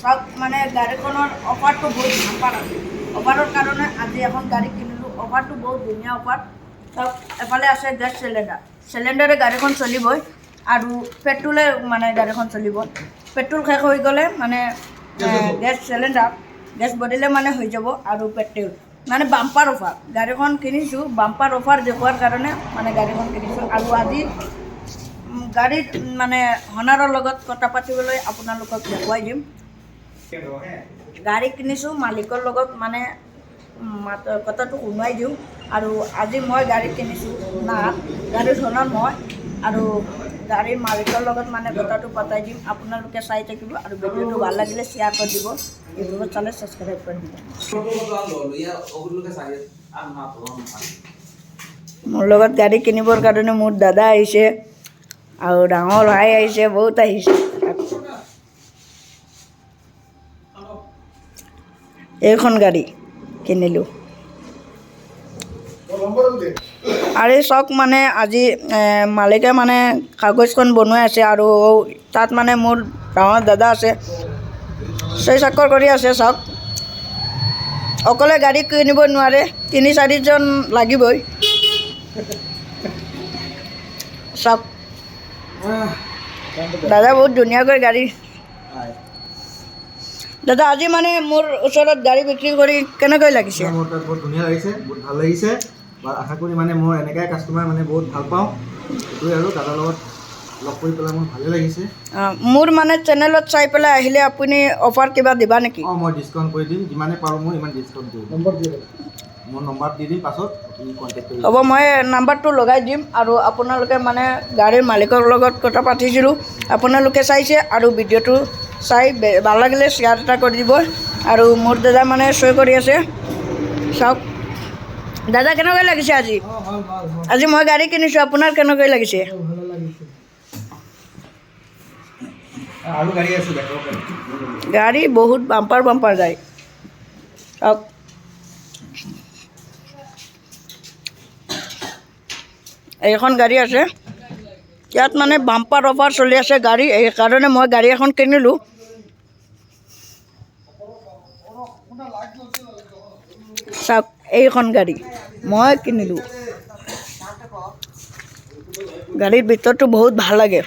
সব মানে গাড়ীখনৰ অফাৰটো বহুত অফাৰ আছে অফাৰৰ কাৰণে আজি এখন গাড়ী কিনিলোঁ অফাৰটো বহুত ধুনীয়া অফাৰ সব এফালে আছে গেছ চিলিণ্ডাৰে গাড়ীখন চলিবই আৰু পেট্ৰলে মানে গাড়ীখন চলিব পেট্ৰল শেষ হৈ গ'লে মানে গেছ চিলিণ্ডাৰ গেছ বদিলে মানে হৈ যাব আৰু পেট্ৰল মানে বাম্পাৰ অফাৰ গাড়ীখন কিনিছোঁ বাম্পাৰ অফাৰ দেখুৱাৰ কাৰণে মানে গাড়ীখন কিনিছোঁ আৰু আজি গাড়ীত মানে হনাৰৰ লগত কথা পাতিবলৈ আপোনালোকক দেখুৱাই দিম গাড়ী কিনিছোঁ মালিকৰ লগত মানে কথাটো শুনাই দিওঁ আৰু আজি মই গাড়ী কিনিছোঁ না গাড়ীৰ হনাৰ মই আৰু গাড়ীৰ মালিকৰ লগত মানে কথাটো পতাই দিম আপোনালোকে চাই থাকিব আৰু ভিডিঅ'টো ভাল লাগিলে শ্বেয়াৰ কৰি দিব ইউটিউবত চালে ছাবস্ক্ৰাইব কৰি দিব মোৰ লগত গাড়ী কিনিবৰ কাৰণে মোৰ দাদা আহিছে আৰু ডাঙৰ ভাই আহিছে বহুত আহিছে এইখন গাড়ী কিনিলোঁ আৰু চাওক মানে আজি মালিকে মানে কাগজখন বনাই আছে আৰু তাত মানে মোৰ ডাঙৰ দাদা আছে ছয় চাকৰ কৰি আছে চাওক অকলে গাড়ী কিনিব নোৱাৰে 3-4জন লাগিবই চাওক দাদা বহুত ধুনীয়াকৈ গাড়ী দাদা আজি মানে মোৰ ওচৰত গাড়ী বিক্ৰী কৰি কেনেকৈ লাগিছে মোৰ তাত বহুত ধুনীয়া লাগিছে বহুত ভাল লাগিছে আশা কৰি মানে মোৰ এনেকৈ কাষ্টমাৰ মানে বহুত ভাল পাওঁ এইটোৱে আৰু দাদাৰ লগত লগ কৰি পেলাই মোৰ ভালে লাগিছে মোৰ মানে চেনেলত চাই পেলাই আহিলে আপুনি অফাৰ কিবা দিবা নেকি মই ডিছকাউণ্ট কৰি দিম যিমানে পাৰোঁ মই ইমান ডিছকাউণ্ট কৰি দিম মোৰ নম্বৰ দি দিম পাছত আপুনি কণ্টেক্ট কৰিব হ'ব মই নাম্বাৰটো লগাই দিম আৰু আপোনালোকে মানে গাড়ীৰ মালিকৰ লগত কথা পাতিছিলোঁ আপোনালোকে চাইছে আৰু ভিডিঅ'টো চাই ভাল লাগিলে শ্বেয়াৰ এটা কৰি দিব আৰু মোৰ দাদা মানে চৈ কৰি আছে চাওক দাদা কেনেকৈ লাগিছে আজি মই গাড়ী কিনিছোঁ আপোনাৰ কেনেকৈ লাগিছে আৰু গাড়ী আছে গাড়ী বহুত বাম্পাৰ গাড়ী চাওক এইখন গাড়ী আছে ইয়াত মানে বাম্পাৰ অফাৰ চলি আছে গাড়ী এইকাৰণে মই গাড়ী এখন কিনিলোঁ চাওক এইখন গাড়ী মই কিনিলোঁ গাড়ীৰ ভিতৰটো বহুত ভাল লাগে